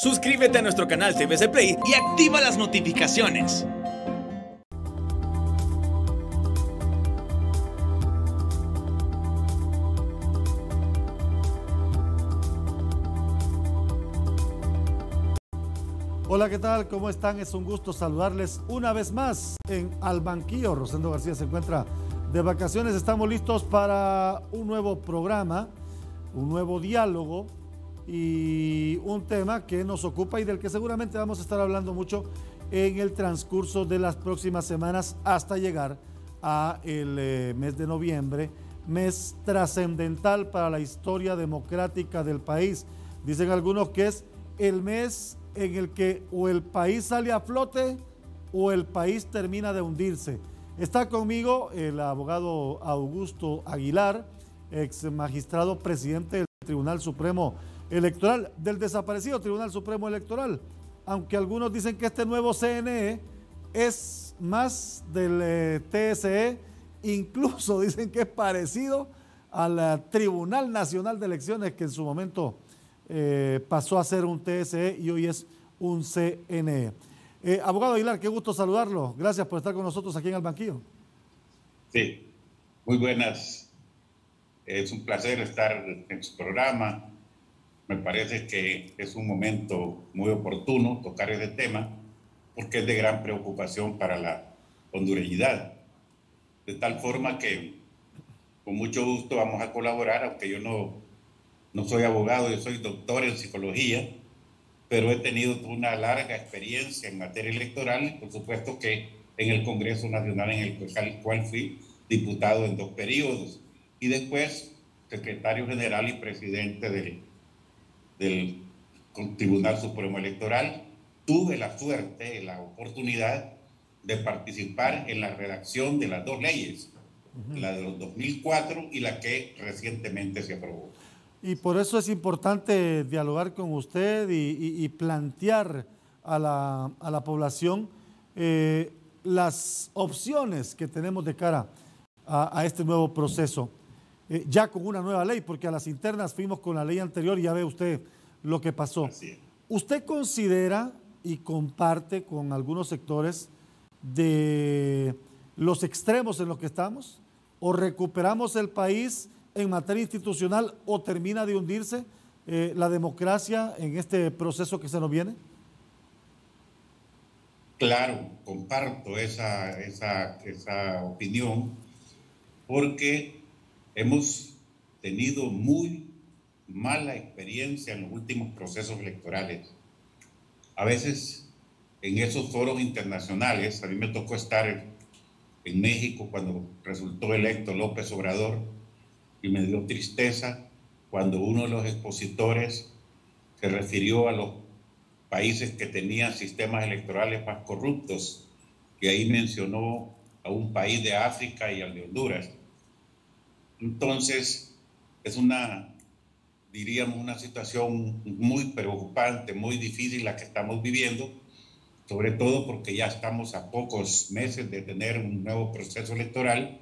Suscríbete a nuestro canal CBC Play y activa las notificaciones. Hola, ¿qué tal? ¿Cómo están? Es un gusto saludarles una vez más en Al Banquillo. Rosendo García se encuentra de vacaciones. Estamos listos para un nuevo programa, un nuevo diálogo y un tema que nos ocupa y del que seguramente vamos a estar hablando mucho en el transcurso de las próximas semanas hasta llegar a el mes de noviembre, mes trascendental para la historia democrática del país. Dicen algunos que es el mes en el que o el país sale a flote o el país termina de hundirse. Está conmigo el abogado Augusto Aguilar, ex magistrado presidente del Tribunal Supremo Electoral, del desaparecido Tribunal Supremo Electoral, aunque algunos dicen que este nuevo CNE es más del TSE, incluso dicen que es parecido al Tribunal Nacional de Elecciones, que en su momento pasó a ser un TSE y hoy es un CNE. Abogado Aguilar, qué gusto saludarlo. Gracias por estar con nosotros aquí en El Banquillo. Sí, muy buenas. Es un placer estar en su programa. Me parece que es un momento muy oportuno tocar ese tema porque es de gran preocupación para la hondureñidad. De tal forma que con mucho gusto vamos a colaborar, aunque yo no soy abogado, yo soy doctor en psicología, pero he tenido una larga experiencia en materia electoral y por supuesto que en el Congreso Nacional en el cual fui diputado en 2 periodos y después secretario general y presidente del Tribunal Supremo Electoral. Tuve la suerte, la oportunidad de participar en la redacción de las 2 leyes, la de los 2004 y la que recientemente se aprobó. Y por eso es importante dialogar con usted y plantear a la población las opciones que tenemos de cara a este nuevo proceso. Ya con una nueva ley, porque a las internas fuimos con la ley anterior y ya ve usted lo que pasó. Así es. ¿Usted considera y comparte con algunos sectores de los extremos en los que estamos? ¿O recuperamos el país en materia institucional o termina de hundirse la democracia en este proceso que se nos viene? Claro, comparto esa opinión porque hemos tenido muy mala experiencia en los últimos procesos electorales. A veces en esos foros internacionales, a mí me tocó estar en México cuando resultó electo López Obrador y me dio tristeza cuando uno de los expositores se refirió a los países que tenían sistemas electorales más corruptos, y ahí mencionó a un país de África y al de Honduras. Entonces, es diríamos, una situación muy preocupante, muy difícil la que estamos viviendo, sobre todo porque ya estamos a pocos meses de tener un nuevo proceso electoral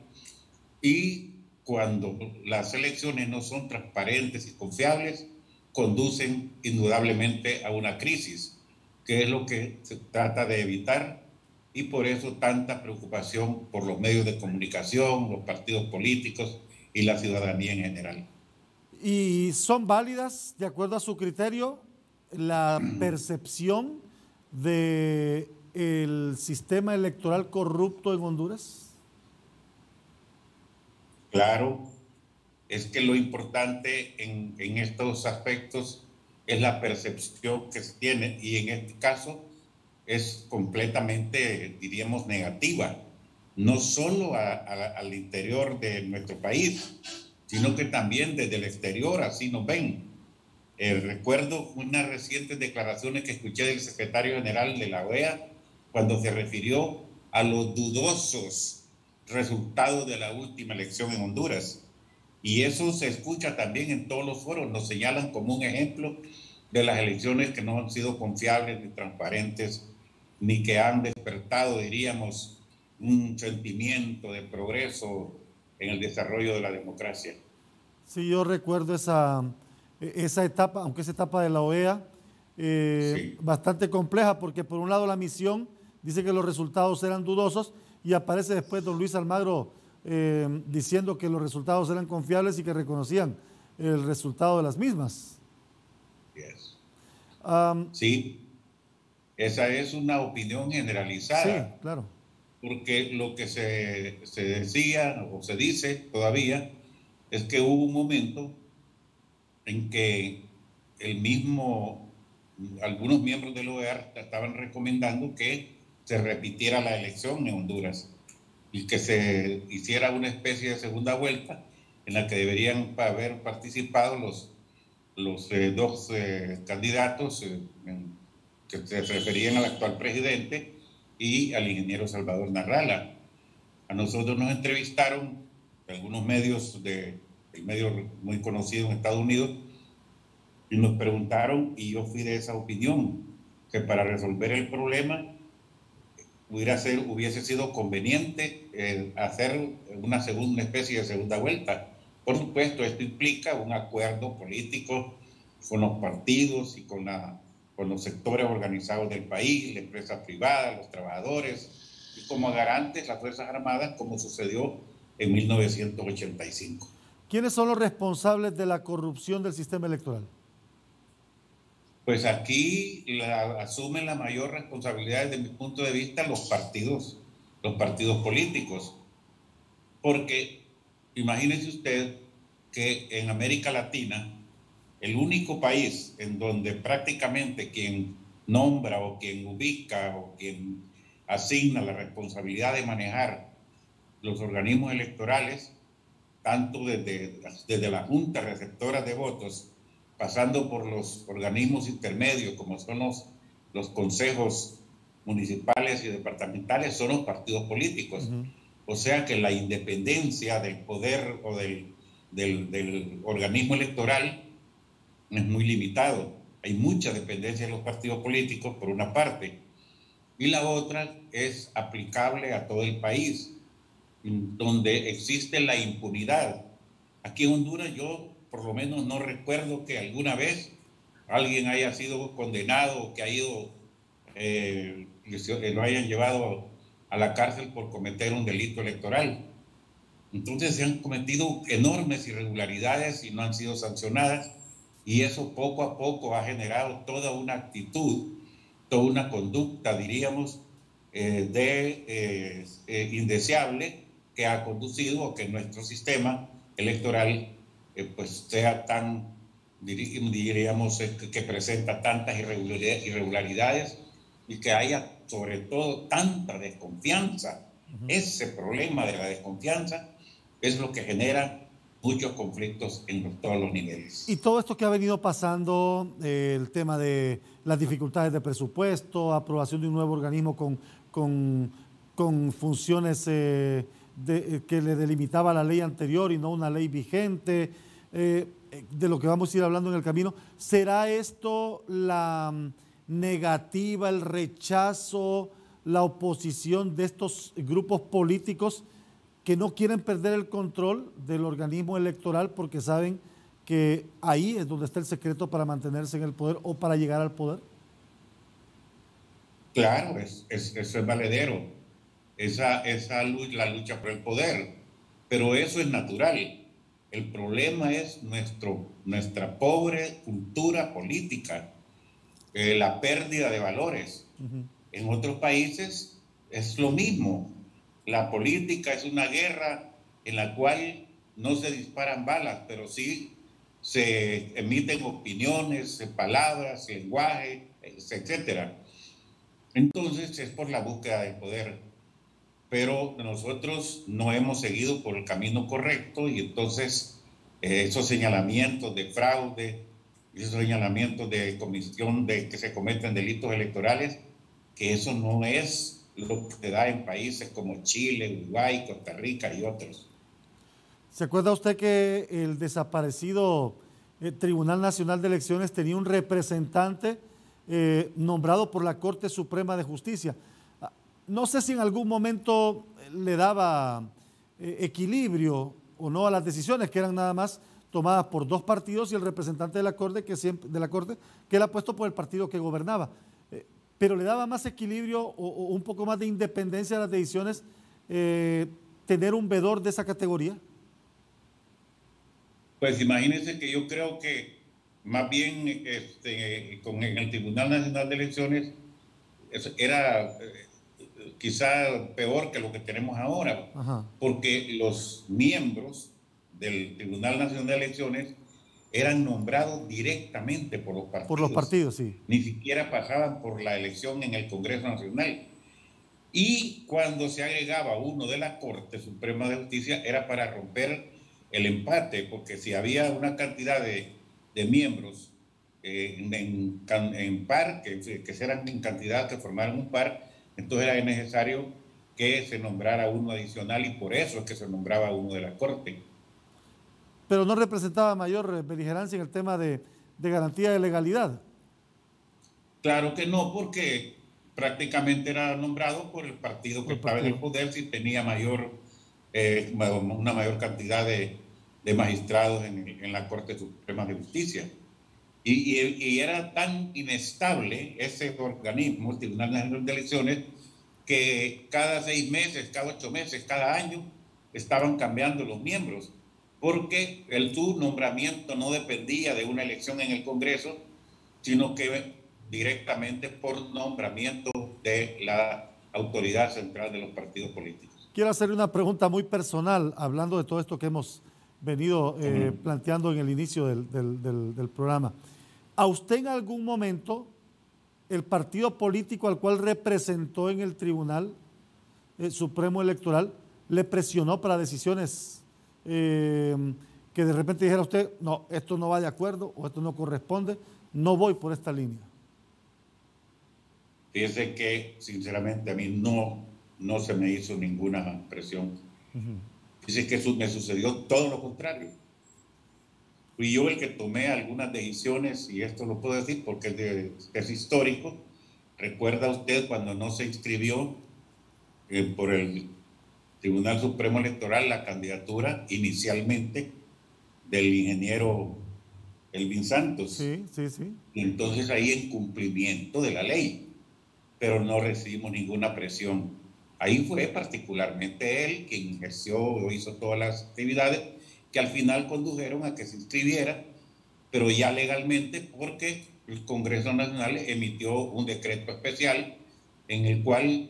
y cuando las elecciones no son transparentes y confiables, conducen indudablemente a una crisis, que es lo que se trata de evitar, y por eso tanta preocupación por los medios de comunicación, los partidos políticos y la ciudadanía en general. ¿Y son válidas, de acuerdo a su criterio, la percepción del sistema electoral corrupto en Honduras? Claro, es que lo importante en estos aspectos es la percepción que se tiene, y en este caso es completamente, diríamos, negativa, no solo al interior de nuestro país, sino que también desde el exterior así nos ven. Recuerdo unas recientes declaraciones que escuché del secretario general de la OEA cuando se refirió a los dudosos resultados de la última elección en Honduras. Y eso se escucha también en todos los foros, nos señalan como un ejemplo de las elecciones que no han sido confiables ni transparentes, ni que han despertado, diríamos, un sentimiento de progreso en el desarrollo de la democracia. Sí, yo recuerdo esa etapa, aunque esa etapa de la OEA, Sí. bastante compleja, porque por un lado la misión dice que los resultados eran dudosos y aparece después don Luis Almagro diciendo que los resultados eran confiables y que reconocían el resultado de las mismas. Yes. Um, Sí, esa es una opinión sí, generalizada, claro. porque lo que se decía o se dice todavía es que hubo un momento en que algunos miembros del OEA estaban recomendando que se repitiera la elección en Honduras y que se hiciera una especie de segunda vuelta en la que deberían haber participado los dos candidatos que se referían al actual presidente y al ingeniero Salvador Narrala. A nosotros nos entrevistaron algunos medios el medio muy conocido en Estados Unidos y nos preguntaron, y yo fui de esa opinión, que para resolver el problema hubiese sido conveniente hacer una especie de segunda vuelta. Por supuesto, esto implica un acuerdo político con los partidos y con los sectores organizados del país, la empresa privada, los trabajadores, y como garantes las Fuerzas Armadas, como sucedió en 1985. ¿Quiénes son los responsables de la corrupción del sistema electoral? Pues aquí asumen la mayor responsabilidad desde mi punto de vista los partidos políticos. Porque imagínese usted que en América Latina, el único país en donde prácticamente quien nombra o quien ubica o quien asigna la responsabilidad de manejar los organismos electorales, tanto desde la Junta Receptora de Votos, pasando por los organismos intermedios, como son los consejos municipales y departamentales, son los partidos políticos. O sea que la independencia del poder o del organismo electoral es muy limitado. Hay mucha dependencia de los partidos políticos, por una parte, y la otra es aplicable a todo el país, donde existe la impunidad. Aquí en Honduras yo por lo menos no recuerdo que alguna vez alguien haya sido condenado o que lo hayan llevado a la cárcel por cometer un delito electoral. Entonces se han cometido enormes irregularidades y no han sido sancionadas, y eso poco a poco ha generado toda una actitud, toda una conducta, diríamos, indeseable, que ha conducido a que nuestro sistema electoral pues sea tan, diríamos, que presenta tantas irregularidades y que haya sobre todo tanta desconfianza. Ese problema de la desconfianza es lo que genera muchos conflictos en todos los niveles. Y todo esto que ha venido pasando, el tema de las dificultades de presupuesto, aprobación de un nuevo organismo con funciones que le delimitaba la ley anterior y no una ley vigente, de lo que vamos a ir hablando en el camino, ¿será esto la negativa, el rechazo, la oposición de estos grupos políticos que no quieren perder el control del organismo electoral porque saben que ahí es donde está el secreto para mantenerse en el poder o para llegar al poder? Claro, eso es valedero, la lucha por el poder, pero eso es natural. El problema es nuestra pobre cultura política, la pérdida de valores. En otros países es lo mismo. La política es una guerra en la cual no se disparan balas, pero sí se emiten opiniones, palabras, lenguaje, etc. Entonces es por la búsqueda del poder. Pero nosotros no hemos seguido por el camino correcto y entonces esos señalamientos de fraude, esos señalamientos de comisión de que se cometen delitos electorales, que eso no es lo que se da en países como Chile, Uruguay, Costa Rica y otros. ¿Se acuerda usted que el desaparecido Tribunal Nacional de Elecciones tenía un representante nombrado por la Corte Suprema de Justicia? No sé si en algún momento le daba equilibrio o no a las decisiones, que eran nada más tomadas por dos partidos y el representante de la Corte que era puesto por el partido que gobernaba. Pero le daba más equilibrio o un poco más de independencia a las decisiones tener un veedor de esa categoría. Pues imagínense que yo creo que más bien con el Tribunal Nacional de Elecciones era quizá peor que lo que tenemos ahora. Ajá. Porque los miembros del Tribunal Nacional de Elecciones eran nombrados directamente por los partidos. Por los partidos, sí. Ni siquiera pasaban por la elección en el Congreso Nacional. Y cuando se agregaba uno de la Corte Suprema de Justicia era para romper el empate, porque si había una cantidad de miembros en par, que eran en cantidad que formaran un par, entonces era necesario que se nombrara uno adicional y por eso es que se nombraba uno de la Corte. Pero no representaba mayor beligerancia en el tema de garantía de legalidad. Claro que no, porque prácticamente era nombrado por el partido que estaba en el poder si tenía una mayor cantidad de magistrados en la Corte Suprema de Justicia. Y era tan inestable ese organismo, el Tribunal Nacional de Elecciones, que cada 6 meses, cada 8 meses, cada año estaban cambiando los miembros, porque su nombramiento no dependía de una elección en el Congreso, sino que directamente por nombramiento de la autoridad central de los partidos políticos. Quiero hacerle una pregunta muy personal, hablando de todo esto que hemos venido planteando en el inicio del programa. ¿A usted en algún momento el partido político al cual representó en el Tribunal Supremo Electoral le presionó para decisiones que de repente dijera usted, no, esto no va de acuerdo o esto no corresponde, no voy por esta línea? Fíjese que sinceramente a mí no se me hizo ninguna presión. Fíjese que me sucedió todo lo contrario. Fui yo el que tomé algunas decisiones, y esto lo puedo decir porque es histórico. ¿Recuerda usted cuando no se inscribió por el Tribunal Supremo Electoral la candidatura inicialmente del ingeniero Elvin Santos? Sí, sí, sí. Y entonces ahí en cumplimiento de la ley, pero no recibimos ninguna presión. Ahí fue particularmente él quien ejerció o hizo todas las actividades que al final condujeron a que se inscribiera, pero ya legalmente, porque el Congreso Nacional emitió un decreto especial en el cual,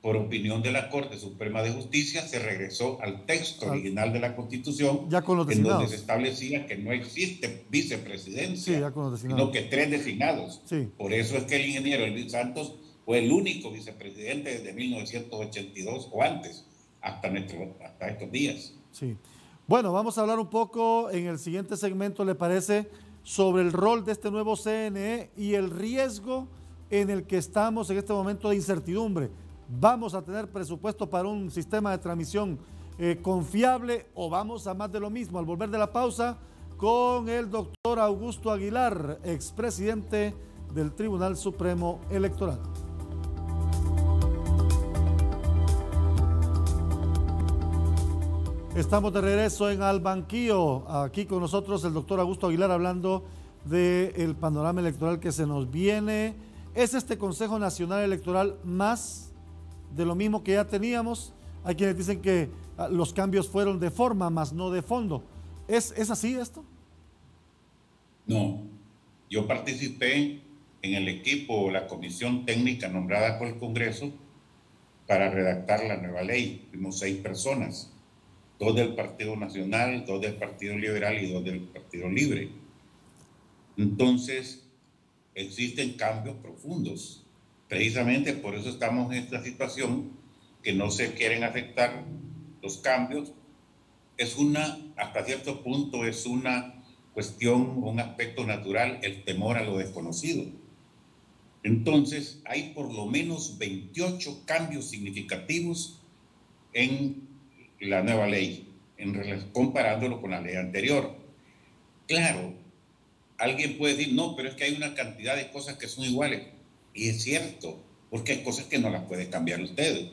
por opinión de la Corte Suprema de Justicia, se regresó al texto original de la Constitución, ya con los en donde se establecía que no existe vicepresidencia, sí, ya con los sino que 3 designados. Sí. Por eso es que el ingeniero Elvin Santos fue el único vicepresidente desde 1982 o antes, hasta estos días. Sí. Bueno, vamos a hablar un poco en el siguiente segmento, ¿le parece?, sobre el rol de este nuevo CNE y el riesgo en el que estamos en este momento de incertidumbre. ¿Vamos a tener presupuesto para un sistema de transmisión confiable o vamos a más de lo mismo? Al volver de la pausa, con el doctor Augusto Aguilar, expresidente del Tribunal Supremo Electoral. Estamos de regreso en Al Banquillo, aquí con nosotros el doctor Augusto Aguilar hablando del panorama electoral que se nos viene. ¿Es este Consejo Nacional Electoral más de lo mismo que ya teníamos? Hay quienes dicen que los cambios fueron de forma, más no de fondo. ¿Es así esto? No, yo participé en el equipo, la comisión técnica nombrada por el Congreso para redactar la nueva ley. Fuimos 6 personas. 2 del Partido Nacional, 2 del Partido Liberal y 2 del Partido Libre. Entonces, existen cambios profundos. Precisamente por eso estamos en esta situación, que no se quieren aceptar los cambios. Hasta cierto punto es una cuestión, un aspecto natural, el temor a lo desconocido. Entonces, hay por lo menos 28 cambios significativos en la nueva ley, comparándolo con la ley anterior. Claro, alguien puede decir, no, pero es que hay una cantidad de cosas que son iguales. Y es cierto, porque hay cosas que no las puede cambiar usted.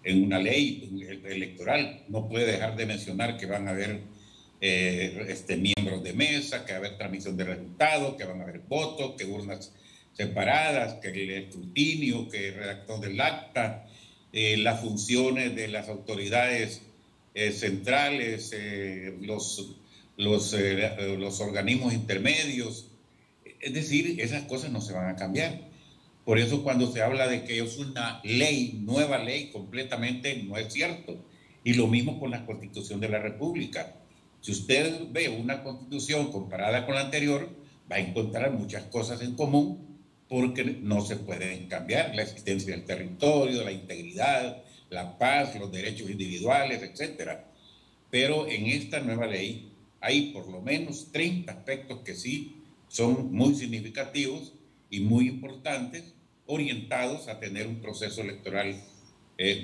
En una ley electoral no puede dejar de mencionar que van a haber miembros de mesa, que va a haber transmisión de resultados, que van a haber votos, que urnas separadas, que el escrutinio, que el redactor del acta, las funciones de las autoridades centrales, los organismos intermedios. Es decir, esas cosas no se van a cambiar. Por eso cuando se habla de que es una ley, nueva ley, completamente no es cierto. Y lo mismo con la Constitución de la República. Si usted ve una Constitución comparada con la anterior, va a encontrar muchas cosas en común porque no se pueden cambiar. La existencia del territorio, la integridad, la paz, los derechos individuales, etc. Pero en esta nueva ley hay por lo menos 30 aspectos que sí son muy significativos y muy importantes, orientados a tener un proceso electoral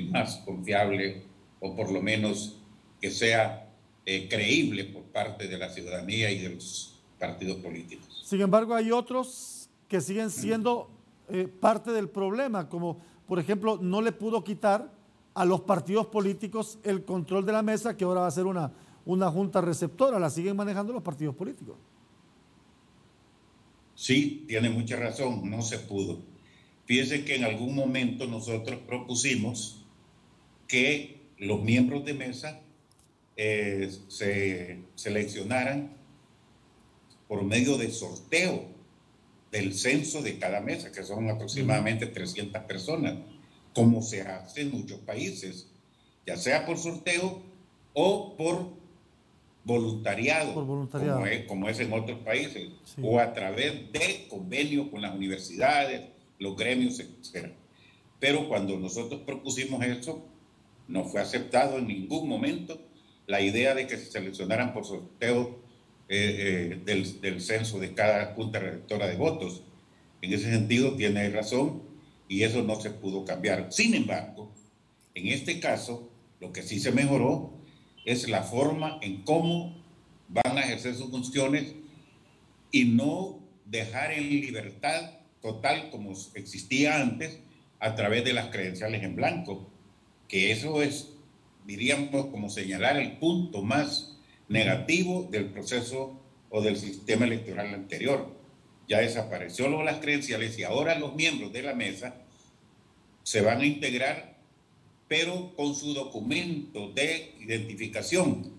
más confiable, o por lo menos que sea creíble por parte de la ciudadanía y de los partidos políticos. Sin embargo, hay otros que siguen siendo parte del problema, como por ejemplo, no le pudo quitar a los partidos políticos el control de la mesa, que ahora va a ser una junta receptora, la siguen manejando los partidos políticos. Sí, tiene mucha razón, no se pudo. Fíjese que en algún momento nosotros propusimos que los miembros de mesa se seleccionaran por medio de sorteo del censo de cada mesa, que son aproximadamente 300 personas, como se hace en muchos países, ya sea por sorteo o por voluntariado, como es en otros países, sí, o a través de convenios con las universidades, los gremios, etc. Pero cuando nosotros propusimos eso, no fue aceptado en ningún momento la idea de que se seleccionaran por sorteo del censo de cada junta redactora de votos. En ese sentido tiene razón y eso no se pudo cambiar. Sin embargo, en este caso, lo que sí se mejoró es la forma en cómo van a ejercer sus funciones y no dejar en libertad total como existía antes a través de las credenciales en blanco, que eso es, diríamos, como señalar el punto más negativo del proceso o del sistema electoral anterior. Ya desapareció lo de las credenciales y ahora los miembros de la mesa se van a integrar, pero con su documento de identificación,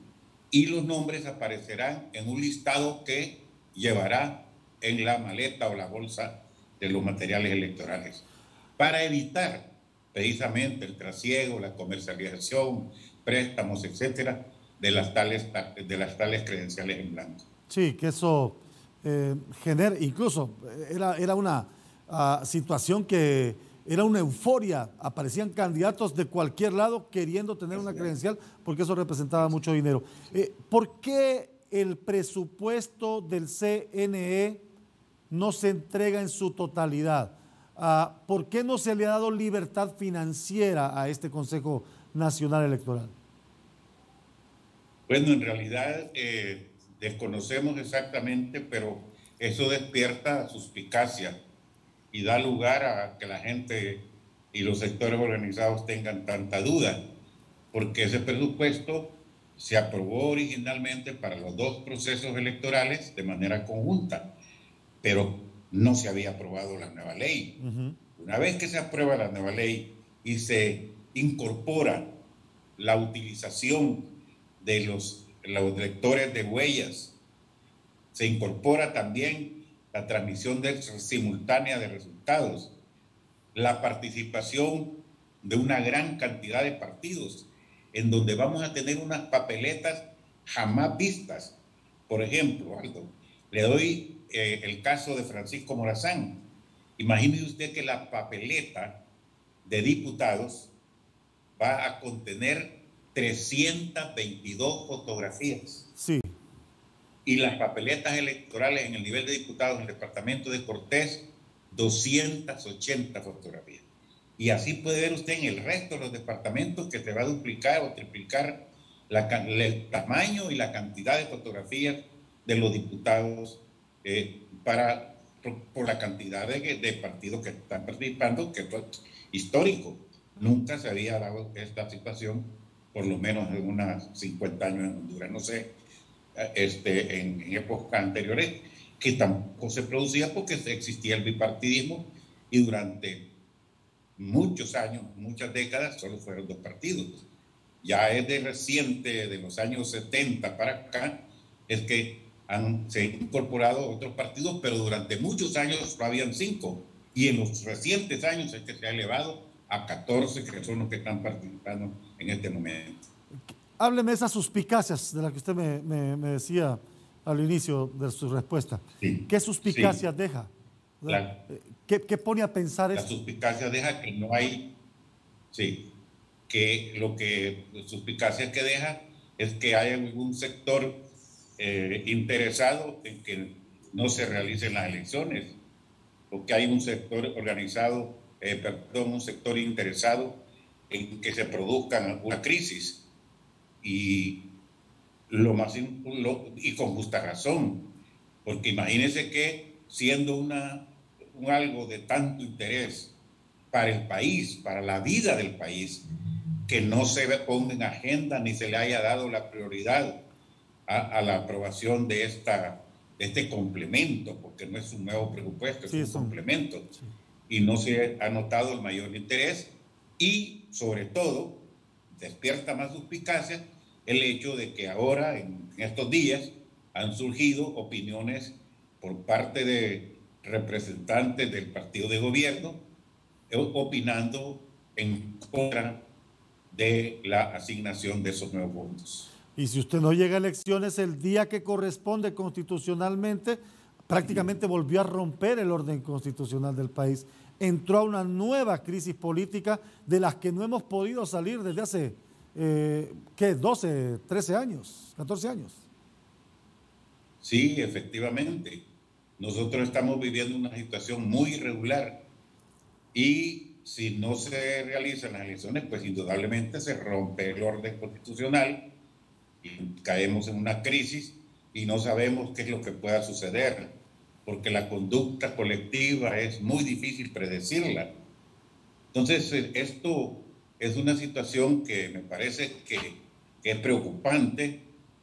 y los nombres aparecerán en un listado que llevará en la maleta o la bolsa de los materiales electorales, para evitar precisamente el trasiego, la comercialización, préstamos, etcétera, de las tales credenciales en blanco. Sí, que eso genera, incluso era una situación que era una euforia, aparecían candidatos de cualquier lado queriendo tener una credencial porque eso representaba mucho dinero. ¿Por qué el presupuesto del CNE no se entrega en su totalidad? ¿Por qué no se le ha dado libertad financiera a este Consejo Nacional Electoral? Bueno, en realidad desconocemos exactamente, pero eso despierta suspicacia y da lugar a que la gente y los sectores organizados tengan tanta duda, porque ese presupuesto se aprobó originalmente para los dos procesos electorales de manera conjunta, pero no se había aprobado la nueva ley. Una vez que se aprueba la nueva ley y se incorpora la utilización de los lectores de huellas, se incorpora también la transmisión simultánea de resultados, la participación de una gran cantidad de partidos, en donde vamos a tener unas papeletas jamás vistas. Por ejemplo, Aldo, le doy el caso de Francisco Morazán. Imagine usted que la papeleta de diputados va a contener 322 fotografías. Sí. Y las papeletas electorales en el nivel de diputados en el departamento de Cortés, 280 fotografías. Y así puede ver usted en el resto de los departamentos que se va a duplicar o triplicar el tamaño y la cantidad de fotografías de los diputados por la cantidad de partidos que están participando, que es histórico. Nunca se había dado esta situación, por lo menos en unos 50 años en Honduras. No sé en épocas anteriores, que tampoco se producía porque existía el bipartidismo y durante muchos años, muchas décadas, solo fueron dos partidos. Ya es de reciente, de los años 70 para acá, es que se han incorporado otros partidos, pero durante muchos años solo habían 5. Y en los recientes años es que se ha elevado a 14, que son los que están participando en este momento. Hábleme de esas suspicacias de las que usted me decía al inicio de su respuesta. Sí, ¿Qué suspicacias sí, deja? claro. ¿Qué pone a pensar La esto? suspicacia deja que no hay, sí, que lo que suspicacia que deja es que hay algún sector interesado en que no se realicen las elecciones, o que hay un sector organizado, un sector interesado en que se produzca una crisis y y con justa razón, porque imagínense que siendo algo de tanto interés para el país, para la vida del país, que no se ponga en agenda ni se le haya dado la prioridad a la aprobación de este complemento, porque no es un nuevo presupuesto, es un complemento, sí. Y no se ha notado el mayor interés y sobre todo despierta más suspicacia el hecho de que ahora, en estos días, han surgido opiniones por parte de representantes del partido de gobierno opinando en contra de la asignación de esos nuevos fondos. Y si usted no llega a elecciones el día que corresponde constitucionalmente, prácticamente volvió a romper el orden constitucional del país. Entró a una nueva crisis política de las que no hemos podido salir desde hace, ¿qué? 12, 13 años, 14 años. Sí, efectivamente. Nosotros estamos viviendo una situación muy irregular y si no se realizan las elecciones, pues indudablemente se rompe el orden constitucional y caemos en una crisis y no sabemos qué es lo que pueda suceder, porque la conducta colectiva es muy difícil predecirla. Entonces, esto es una situación que me parece que es preocupante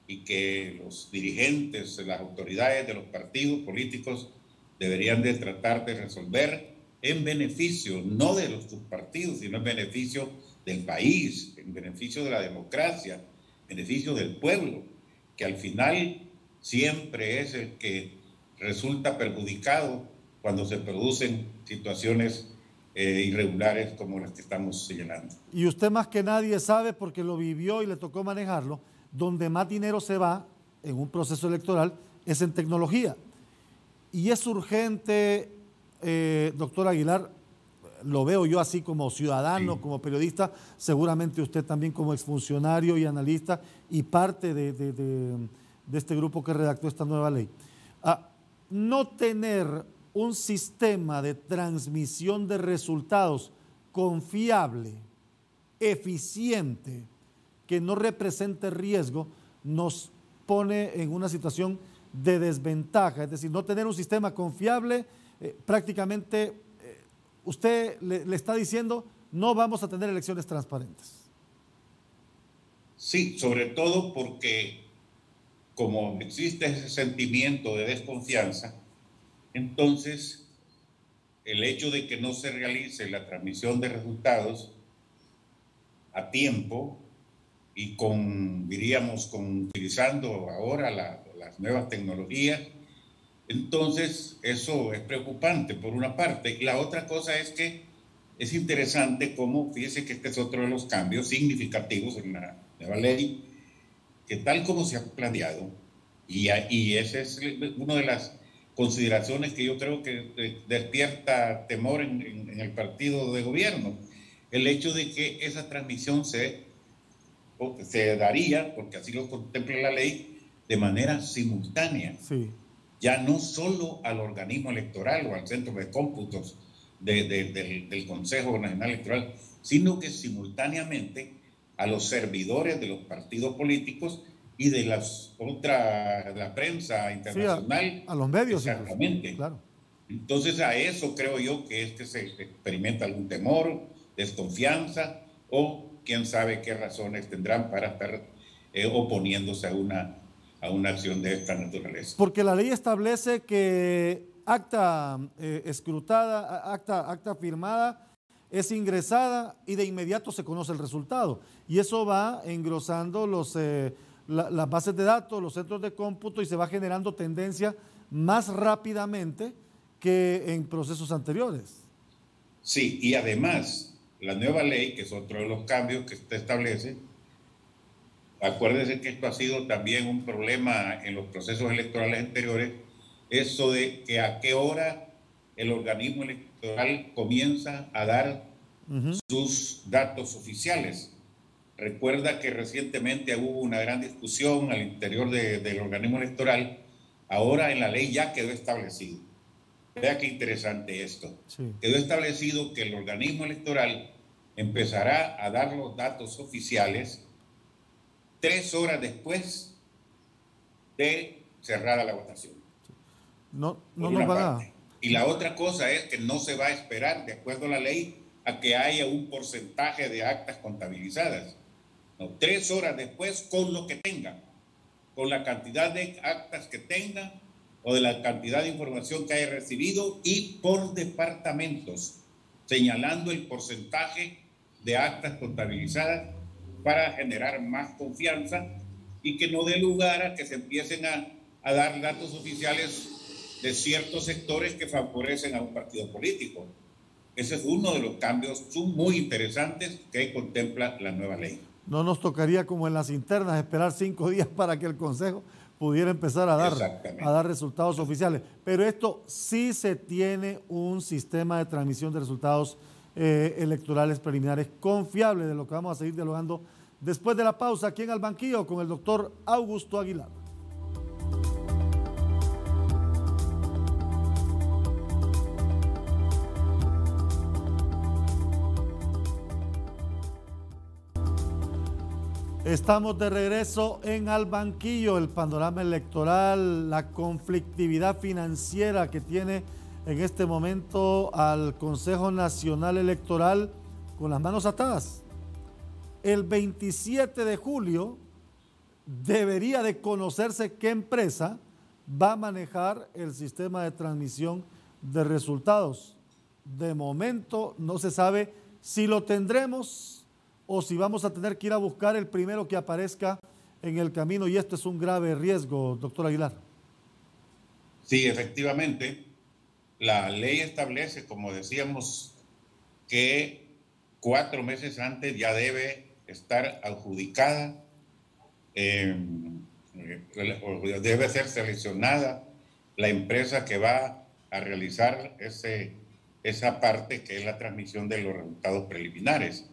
y que los dirigentes, las autoridades de los partidos políticos deberían de tratar de resolver en beneficio, no de los subpartidos, sino en beneficio del país, en beneficio de la democracia, en beneficio del pueblo, que al final siempre es el que resulta perjudicado cuando se producen situaciones irregulares como las que estamos señalando. Y usted más que nadie sabe, porque lo vivió y le tocó manejarlo, donde más dinero se va en un proceso electoral es en tecnología. Y es urgente, doctor Aguilar, lo veo yo así como ciudadano, sí, como periodista, seguramente usted también como exfuncionario y analista y parte de este grupo que redactó esta nueva ley. No tener un sistema de transmisión de resultados confiable, eficiente, que no represente riesgo, nos pone en una situación de desventaja. Es decir, no tener un sistema confiable, prácticamente usted le está diciendo no vamos a tener elecciones transparentes. Sí, sobre todo porque como existe ese sentimiento de desconfianza, entonces el hecho de que no se realice la transmisión de resultados a tiempo y utilizando ahora las nuevas tecnologías, entonces eso es preocupante por una parte. Y la otra cosa es que es interesante cómo, fíjese que este es otro de los cambios significativos en la nueva ley, que tal como se ha planteado, y esa es una de las consideraciones que yo creo que despierta temor en el partido de gobierno, el hecho de que esa transmisión se daría, porque así lo contempla la ley, de manera simultánea. Sí. Ya no solo al organismo electoral o al centro de cómputos del Consejo Nacional Electoral, sino que simultáneamente a los servidores de los partidos políticos y de la prensa internacional. Sí, a los medios. Exactamente. Claro. Entonces a eso creo yo que es que se experimenta algún temor, desconfianza o quién sabe qué razones tendrán para estar oponiéndose a una a una acción de esta naturaleza. Porque la ley establece que acta escrutada, acta firmada, es ingresada y de inmediato se conoce el resultado. Y eso va engrosando las bases de datos, los centros de cómputo y se va generando tendencia más rápidamente que en procesos anteriores. Sí, y además, la nueva ley, que es otro de los cambios que se establece, acuérdense que esto ha sido también un problema en los procesos electorales anteriores, eso de que a qué hora el organismo electoral comienza a dar sus datos oficiales. Recuerda que recientemente hubo una gran discusión al interior del organismo electoral. Ahora en la ley ya quedó establecido. Vea qué interesante esto. Sí. Quedó establecido que el organismo electoral empezará a dar los datos oficiales 3 horas después de cerrada la votación. No nos van a... Y la otra cosa es que no se va a esperar, de acuerdo a la ley, a que haya un porcentaje de actas contabilizadas. No, 3 horas después, con lo que tenga, con la cantidad de actas que tenga o de la cantidad de información que haya recibido y por departamentos, señalando el porcentaje de actas contabilizadas para generar más confianza y que no dé lugar a que se empiecen a dar datos oficiales de ciertos sectores que favorecen a un partido político. Ese es uno de los cambios muy interesantes que contempla la nueva ley. No nos tocaría, como en las internas, esperar 5 días para que el Consejo pudiera empezar a dar resultados oficiales. Pero esto sí se tiene un sistema de transmisión de resultados electorales preliminares confiable, de lo que vamos a seguir dialogando después de la pausa aquí en Al Banquillo con el doctor Augusto Aguilar. Estamos de regreso en Al Banquillo, el panorama electoral, la conflictividad financiera que tiene en este momento al Consejo Nacional Electoral con las manos atadas. El 27 de julio debería de conocerse qué empresa va a manejar el sistema de transmisión de resultados. De momento no se sabe si lo tendremos o si vamos a tener que ir a buscar el primero que aparezca en el camino, y esto es un grave riesgo, doctor Aguilar. Sí, efectivamente, la ley establece, como decíamos, que 4 meses antes ya debe estar adjudicada, debe ser seleccionada la empresa que va a realizar esa parte que es la transmisión de los resultados preliminares.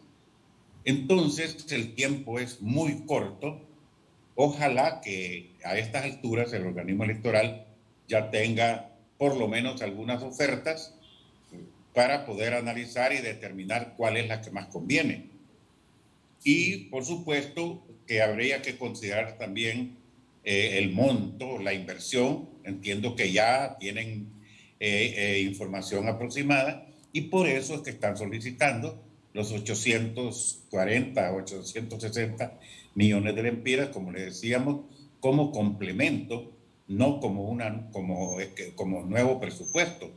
Entonces, el tiempo es muy corto. Ojalá que a estas alturas el organismo electoral ya tenga por lo menos algunas ofertas para poder analizar y determinar cuál es la que más conviene. Y, por supuesto, que habría que considerar también el monto, la inversión. Entiendo que ya tienen información aproximada y por eso es que están solicitando los 840, 860 millones de lempiras, como le decíamos, como complemento, no como nuevo presupuesto.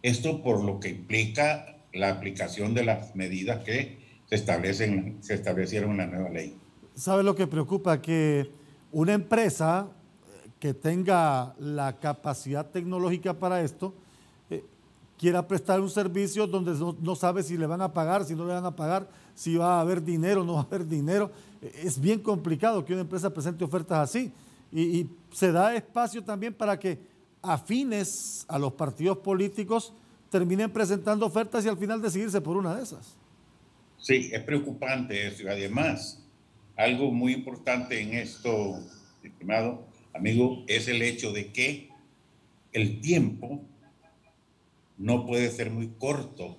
Esto por lo que implica la aplicación de las medidas que se establecieron en la nueva ley. ¿Sabe lo que preocupa? Que una empresa que tenga la capacidad tecnológica para esto quiera prestar un servicio donde no sabe si le van a pagar, si no le van a pagar, si va a haber dinero o no va a haber dinero. Es bien complicado que una empresa presente ofertas así. Y se da espacio también para que afines a los partidos políticos terminen presentando ofertas y al final decidirse por una de esas. Sí, es preocupante eso. Y además, algo muy importante en esto, estimado amigo, es el hecho de que el tiempo no puede ser muy corto,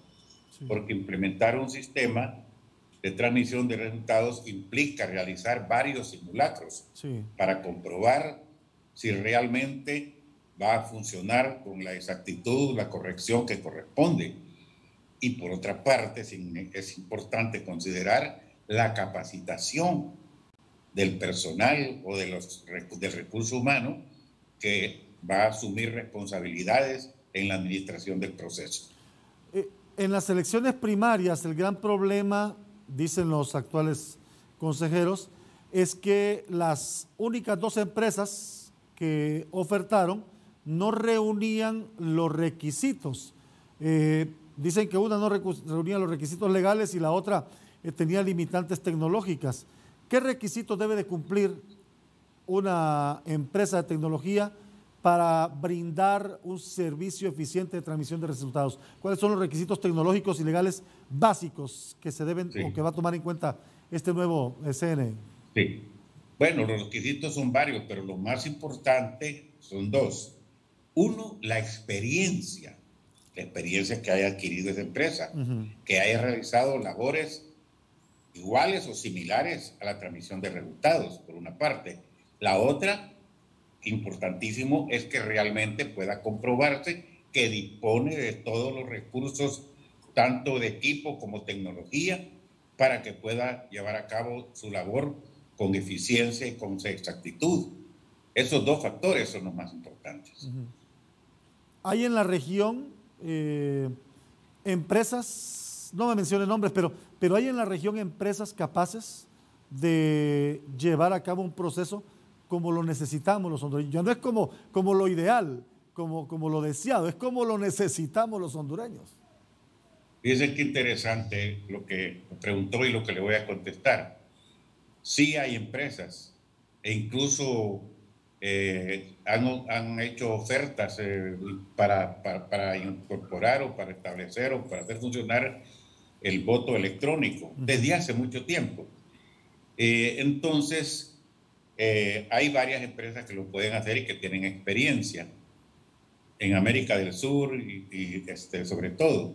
sí, porque implementar un sistema de transmisión de resultados implica realizar varios simulacros, sí, para comprobar si realmente va a funcionar con la exactitud, la corrección que corresponde. Y por otra parte, es importante considerar la capacitación del personal o del recurso humano que va a asumir responsabilidades en la administración del proceso. En las elecciones primarias, el gran problema, dicen los actuales consejeros, es que las únicas dos empresas que ofertaron no reunían los requisitos. Dicen que una no reunía los requisitos legales y la otra tenía limitantes tecnológicas. ¿Qué requisitos debe de cumplir una empresa de tecnología para brindar un servicio eficiente de transmisión de resultados? ¿Cuáles son los requisitos tecnológicos y legales básicos que se deben o que va a tomar en cuenta este nuevo CNE? Sí. Bueno, los requisitos son varios, pero lo más importante son dos. Uno, la experiencia que haya adquirido esa empresa, que haya realizado labores iguales o similares a la transmisión de resultados, por una parte. La otra, importantísimo, es que realmente pueda comprobarse que dispone de todos los recursos, tanto de equipo como tecnología, para que pueda llevar a cabo su labor con eficiencia y con exactitud. Esos dos factores son los más importantes. Hay en la región empresas, no me mencione nombres, pero hay en la región empresas capaces de llevar a cabo un proceso como lo necesitamos los hondureños. Ya no es como lo ideal, como lo deseado, es como lo necesitamos los hondureños. Fíjense qué interesante lo que me preguntó y lo que le voy a contestar. Sí hay empresas e incluso han hecho ofertas para incorporar o para establecer o para hacer funcionar el voto electrónico desde hace mucho tiempo. Entonces, hay varias empresas que lo pueden hacer y que tienen experiencia en América del Sur y sobre todo.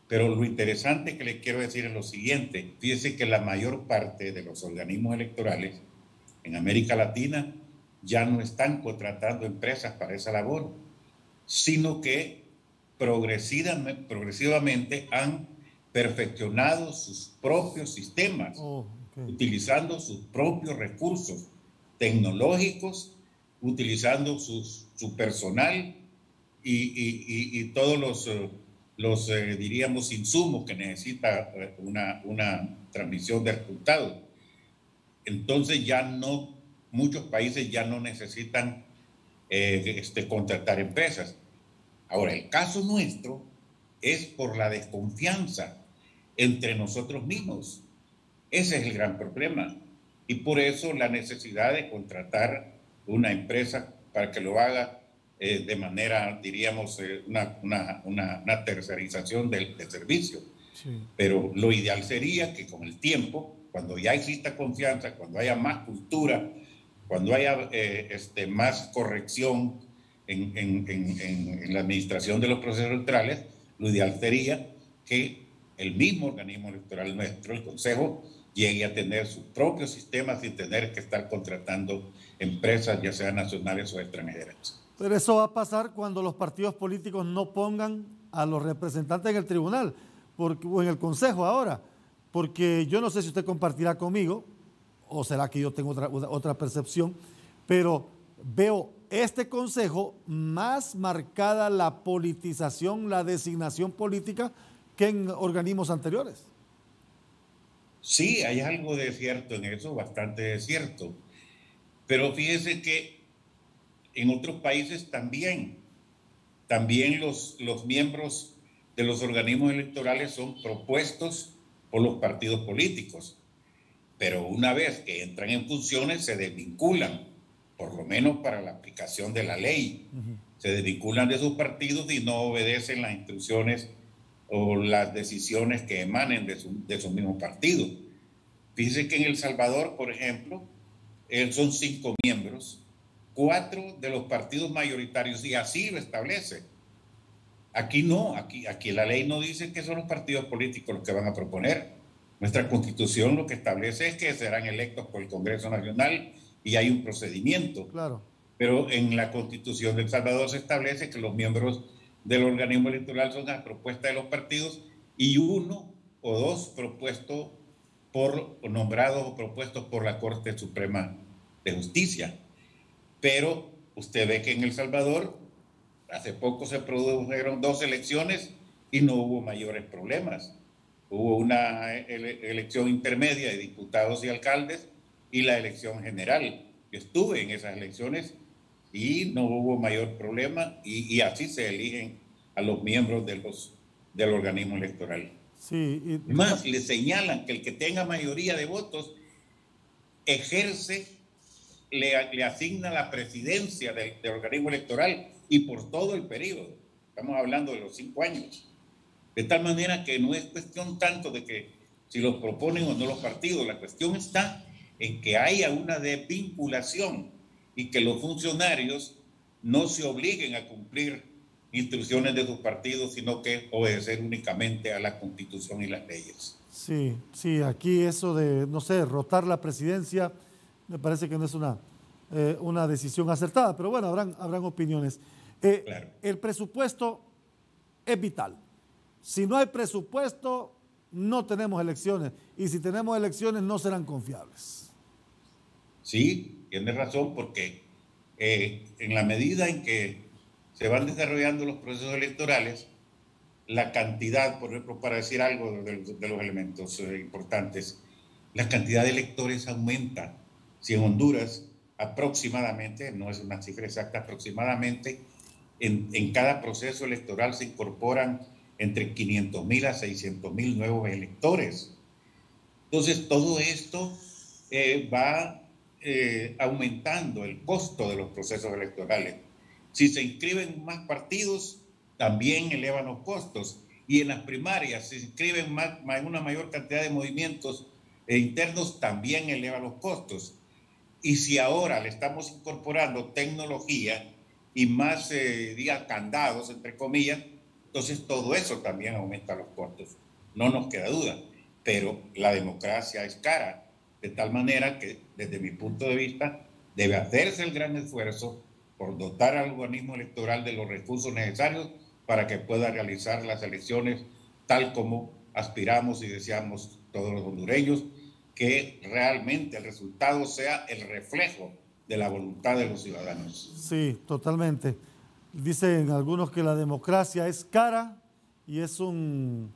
Pero lo interesante que le quiero decir es lo siguiente. Fíjese que la mayor parte de los organismos electorales en América Latina ya no están contratando empresas para esa labor, sino que progresivamente han perfeccionado sus propios sistemas, utilizando sus propios recursos tecnológicos, utilizando su personal y todos los diríamos, insumos que necesita una transmisión de resultados. Entonces muchos países ya no necesitan contratar empresas. Ahora, el caso nuestro es por la desconfianza entre nosotros mismos. Ese es el gran problema. Y por eso la necesidad de contratar una empresa para que lo haga de manera, diríamos, una tercerización del servicio. Sí. Pero lo ideal sería que con el tiempo, cuando ya exista confianza, cuando haya más cultura, cuando haya más corrección en la administración de los procesos electorales, lo ideal sería que el mismo organismo electoral nuestro, el Consejo, llegue a tener sus propios sistemas sin tener que estar contratando empresas, ya sean nacionales o extranjeras. Pero eso va a pasar cuando los partidos políticos no pongan a los representantes en el tribunal o en el Consejo ahora, porque yo no sé si usted compartirá conmigo, o será que yo tengo otra percepción, pero veo este Consejo más marcada la politización, la designación política que en organismos anteriores. Sí, hay algo de cierto en eso, bastante de cierto, pero fíjese que en otros países también los miembros de los organismos electorales son propuestos por los partidos políticos, pero una vez que entran en funciones se desvinculan, por lo menos para la aplicación de la ley. Se desvinculan de sus partidos y no obedecen las instrucciones o las decisiones que emanen de sus mismos partidos. Fíjense que en El Salvador, por ejemplo, son 5 miembros, 4 de los partidos mayoritarios, y así lo establece. Aquí no, aquí la ley no dice que son los partidos políticos los que van a proponer. Nuestra Constitución lo que establece es que serán electos por el Congreso Nacional y hay un procedimiento. Claro. Pero en la Constitución de El Salvador se establece que los miembros del organismo electoral son a propuesta de los partidos y 1 o 2 propuestos nombrados o propuestos por la Corte Suprema de Justicia. Pero usted ve que en El Salvador hace poco se produjeron 2 elecciones y no hubo mayores problemas. Hubo una elección intermedia de diputados y alcaldes y la elección general. Yo estuve en esas elecciones y no hubo mayor problema y así se eligen a los miembros del organismo electoral. Sí, Más, le señalan que el que tenga mayoría de votos ejerce, le asigna la presidencia del organismo electoral y por todo el periodo. Estamos hablando de los 5 años. De tal manera que no es cuestión tanto de que si los proponen o no los partidos, la cuestión está en que haya una desvinculación y que los funcionarios no se obliguen a cumplir instrucciones de sus partidos, sino que obedecer únicamente a la Constitución y las leyes. sí, sí, aquí eso de, no sé, rotar la presidencia, me parece que no es una decisión acertada, pero bueno, habrán opiniones. Claro. El presupuesto es vital. Si no hay presupuesto, no tenemos elecciones. Y si tenemos elecciones, no serán confiables. Sí, tiene razón, porque en la medida en que se van desarrollando los procesos electorales, la cantidad, por ejemplo, para decir algo de los elementos importantes, la cantidad de electores aumenta. Si en Honduras aproximadamente, no es una cifra exacta, aproximadamente en cada proceso electoral se incorporan entre 500,000 a 600,000 nuevos electores. Entonces, todo esto va aumentando el costo de los procesos electorales. Si se inscriben más partidos, también elevan los costos. Y en las primarias, si se inscriben una mayor cantidad de movimientos internos, también eleva los costos. Y si ahora le estamos incorporando tecnología y más, candados, entre comillas, entonces todo eso también aumenta los costos. No nos queda duda. Pero la democracia es cara, de tal manera que, desde mi punto de vista, debe hacerse el gran esfuerzo por dotar al organismo electoral de los recursos necesarios para que pueda realizar las elecciones tal como aspiramos y deseamos todos los hondureños, que realmente el resultado sea el reflejo de la voluntad de los ciudadanos. Sí, totalmente. Dicen algunos que la democracia es cara y es un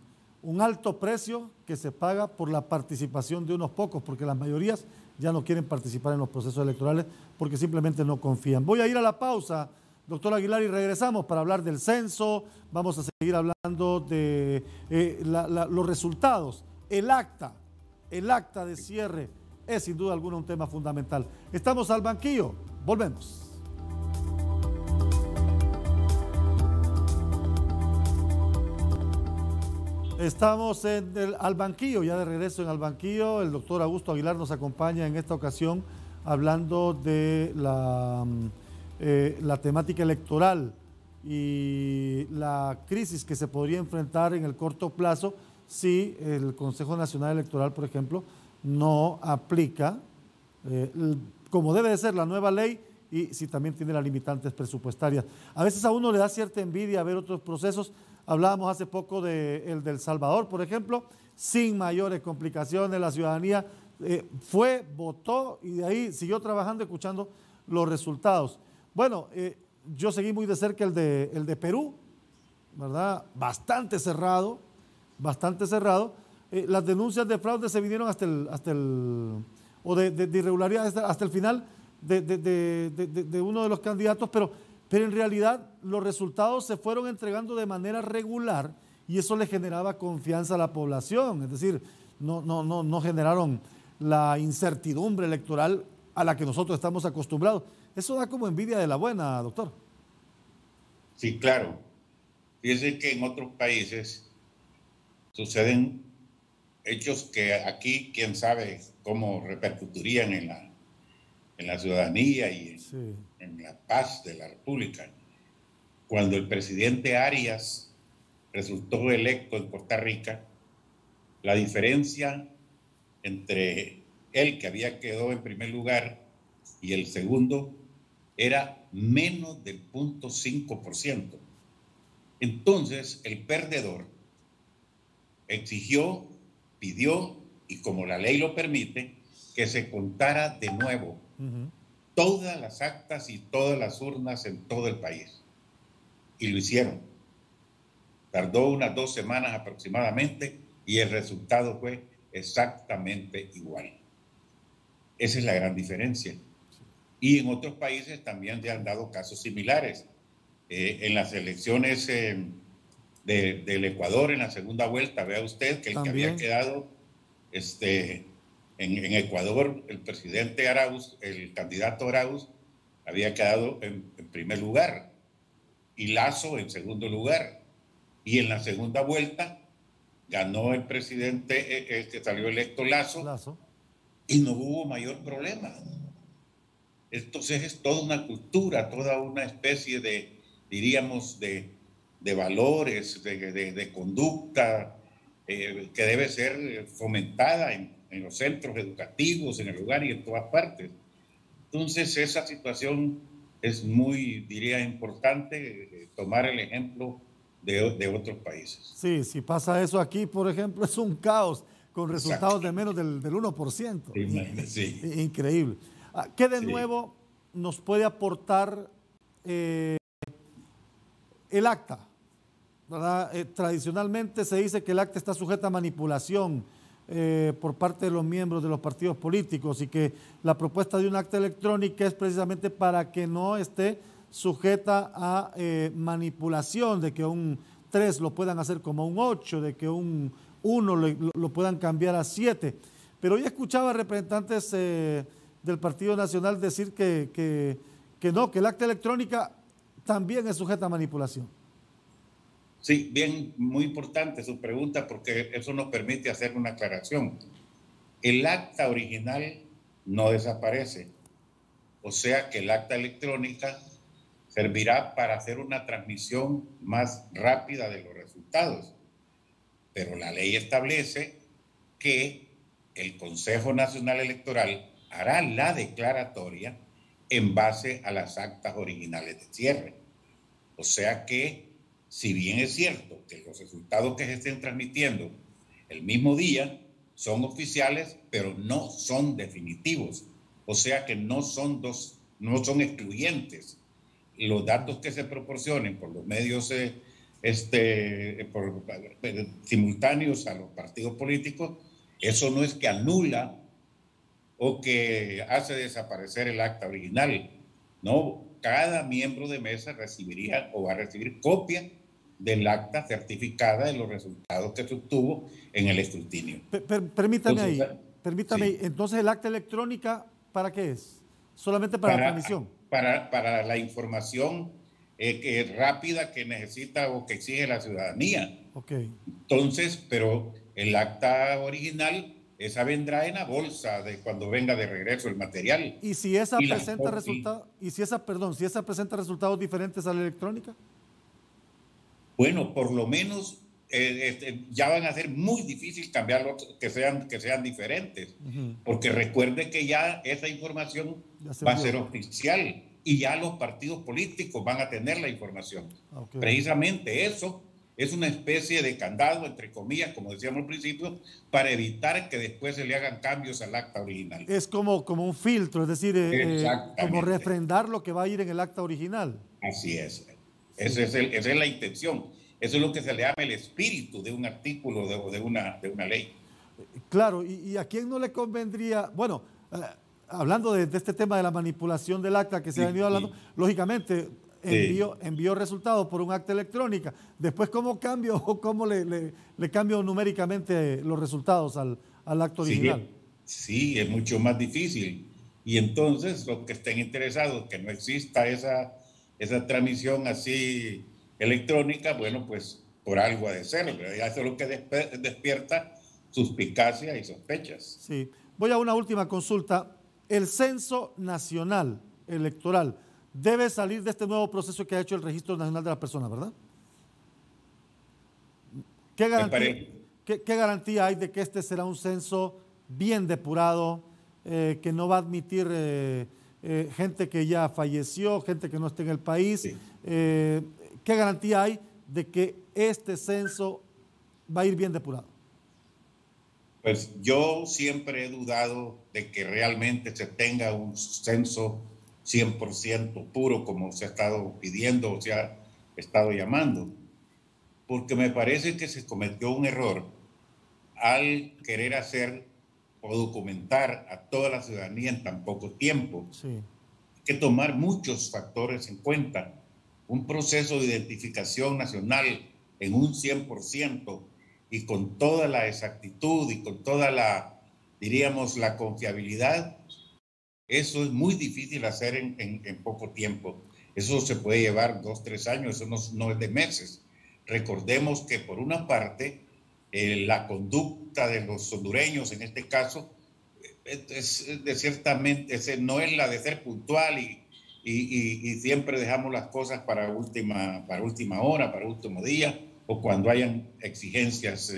alto precio que se paga por la participación de unos pocos, porque las mayorías ya no quieren participar en los procesos electorales porque simplemente no confían. Voy a ir a la pausa, doctor Aguilar, y regresamos para hablar del censo. Vamos a seguir hablando de los resultados, el acta de cierre es sin duda alguna un tema fundamental. Estamos al banquillo, volvemos. Estamos al banquillo, ya de regreso en Al Banquillo. El doctor Augusto Aguilar nos acompaña en esta ocasión hablando de la temática electoral y la crisis que se podría enfrentar en el corto plazo si el Consejo Nacional Electoral, por ejemplo, no aplica como debe de ser la nueva ley y si también tiene las limitantes presupuestarias. A veces a uno le da cierta envidia ver otros procesos. Hablábamos hace poco del de Salvador, por ejemplo, sin mayores complicaciones, la ciudadanía votó y de ahí siguió trabajando, escuchando los resultados. Bueno, yo seguí muy de cerca el de Perú, ¿verdad? Bastante cerrado. Las denuncias de fraude se vinieron o de irregularidad hasta el final de uno de los candidatos, pero en realidad los resultados se fueron entregando de manera regular y eso le generaba confianza a la población, es decir, no generaron la incertidumbre electoral a la que nosotros estamos acostumbrados. Eso da como envidia de la buena, doctor. Sí, claro. Fíjese que en otros países suceden hechos que aquí, quién sabe cómo repercutirían en la ciudadanía y en la paz de la República. Cuando el presidente Arias resultó electo en Costa Rica, la diferencia entre él, que había quedado en primer lugar, y el segundo, era menos del 0.5%. Entonces, el perdedor pidió y como la ley lo permite, que se contara de nuevo todas las actas y todas las urnas en todo el país. Y lo hicieron. Tardó unas 2 semanas aproximadamente y el resultado fue exactamente igual. Esa es la gran diferencia. Y en otros países también se han dado casos similares. En las elecciones del Ecuador, en la segunda vuelta, vea usted que el también, que había quedado en Ecuador, el presidente Arauz, el candidato Arauz, había quedado en primer lugar y Lasso en segundo lugar. Y en la segunda vuelta ganó el presidente, el que salió electo, Lasso, y no hubo mayor problema. Entonces es toda una cultura, toda una especie de, diríamos, de valores, de conducta que debe ser fomentada en los centros educativos, en el lugar y en todas partes. Entonces esa situación es muy, diría, importante tomar el ejemplo de otros países. Sí, si pasa eso aquí, por ejemplo, es un caos con resultados de menos del 1%. Sí. Increíble. ¿Qué de nuevo nos puede aportar el acta? ¿Verdad? Tradicionalmente se dice que el acta está sujeta a manipulación por parte de los miembros de los partidos políticos y que la propuesta de un acta electrónica es precisamente para que no esté sujeta a manipulación, de que un 3 lo puedan hacer como un 8, de que un 1 lo puedan cambiar a 7. Pero yo escuchaba a representantes del Partido Nacional decir que no, que el acta electrónica también es sujeta a manipulación. Sí, bien, muy importante su pregunta porque eso nos permite hacer una aclaración. El acta original no desaparece, o sea que el acta electrónica servirá para hacer una transmisión más rápida de los resultados. Pero la ley establece que el Consejo Nacional Electoral hará la declaratoria en base a las actas originales de cierre. O sea que, si bien es cierto que los resultados que se estén transmitiendo el mismo día son oficiales, pero no son definitivos. O sea que no son excluyentes. Los datos que se proporcionen por los medios simultáneos a los partidos políticos, eso no es que anula o que hace desaparecer el acta original. No, cada miembro de mesa recibiría o va a recibir copia del acta certificada de los resultados que se obtuvo en el escrutinio. Permítame ahí. Entonces, ¿el acta electrónica para qué es? ¿Solamente para la transmisión? Para la información rápida que necesita o que exige la ciudadanía. Okay. Entonces, pero el acta original, esa vendrá en la bolsa de cuando venga de regreso el material. ¿Y si esa presenta resultados, si esa presenta resultados diferentes a la electrónica? Bueno, por lo menos ya van a ser muy difícil cambiarlos, que sean diferentes, porque recuerde que ya esa información va a ser oficial y ya los partidos políticos van a tener la información. Okay. Precisamente eso es una especie de candado, entre comillas, como decíamos al principio, para evitar que después se le hagan cambios al acta original. Es como un filtro, es decir, como refrendar lo que va a ir en el acta original. Así es. Esa es la intención. Eso es lo que se le llama el espíritu de un artículo o de una ley. Claro, y a quién no le convendría, bueno, hablando de este tema de la manipulación del acta que se ha venido hablando, lógicamente envió resultados por un acta electrónica. Después, ¿cómo cambio o cómo le cambio numéricamente los resultados al acta original? Sí, es mucho más difícil. Y entonces, los que estén interesados que no exista esa transmisión así electrónica, bueno, pues por algo ha de ser, ¿verdad? Eso es lo que despierta suspicacia y sospechas. Sí. Voy a una última consulta. El Censo Nacional Electoral debe salir de este nuevo proceso que ha hecho el Registro Nacional de las Personas, ¿verdad? ¿Qué garantía hay de que este será un censo bien depurado, que no va a admitir gente que ya falleció, gente que no esté en el país? Sí. ¿Qué garantía hay de que este censo va a ir bien depurado? Pues yo siempre he dudado de que realmente se tenga un censo 100% puro como se ha estado pidiendo o se ha estado llamando, porque me parece que se cometió un error al querer hacer o documentar a toda la ciudadanía en tan poco tiempo. Sí. Hay que tomar muchos factores en cuenta. Un proceso de identificación nacional en un 100% y con toda la exactitud y con toda la, diríamos, la confiabilidad, eso es muy difícil hacer en poco tiempo. Eso se puede llevar 2, 3 años, eso no es de meses. Recordemos que por una parte, la conducta de los hondureños en este caso ciertamente no es la de ser puntual y siempre dejamos las cosas para última hora, para último día o cuando hayan exigencias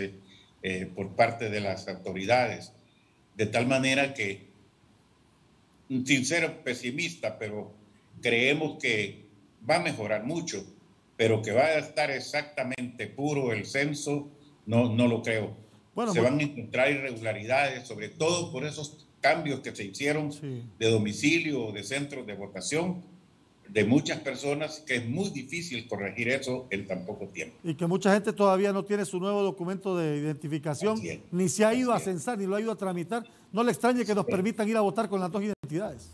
por parte de las autoridades. De tal manera que, sin ser pesimista, pero creemos que va a mejorar mucho, pero que va a estar exactamente puro el censo, no lo creo. Bueno, se van a encontrar irregularidades, sobre todo por esos cambios que se hicieron de domicilio o de centros de votación de muchas personas, que es muy difícil corregir eso en tan poco tiempo. Y que mucha gente todavía no tiene su nuevo documento de identificación, ni se ha ido a censar, ni lo ha ido a tramitar. No le extrañe que nos permitan ir a votar con las 2 identidades.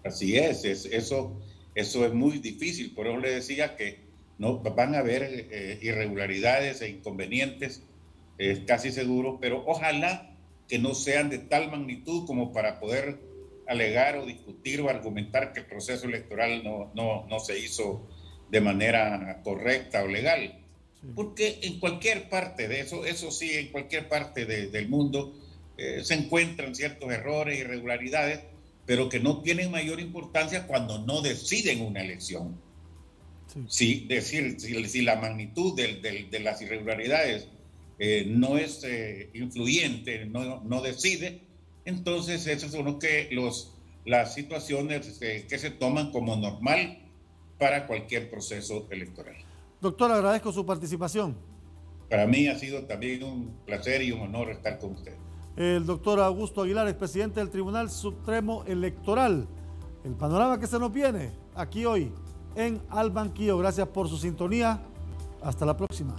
Así es, eso es muy difícil. Por eso le decía que no van a haber irregularidades e inconvenientes, casi seguro, pero ojalá que no sean de tal magnitud como para poder alegar o discutir o argumentar que el proceso electoral no se hizo de manera correcta o legal. Sí. Porque en cualquier parte de eso sí, en cualquier parte del mundo se encuentran ciertos errores, irregularidades, pero que no tienen mayor importancia cuando no deciden una elección. Sí. Si la magnitud de las irregularidades no es influyente, no decide, entonces esas son las situaciones que se toman como normal para cualquier proceso electoral. Doctor, agradezco su participación. Para mí ha sido también un placer y un honor estar con usted. El doctor Augusto Aguilar, expresidente del Tribunal Supremo Electoral. El panorama que se nos viene aquí hoy en Al Banquillo. Gracias por su sintonía. Hasta la próxima.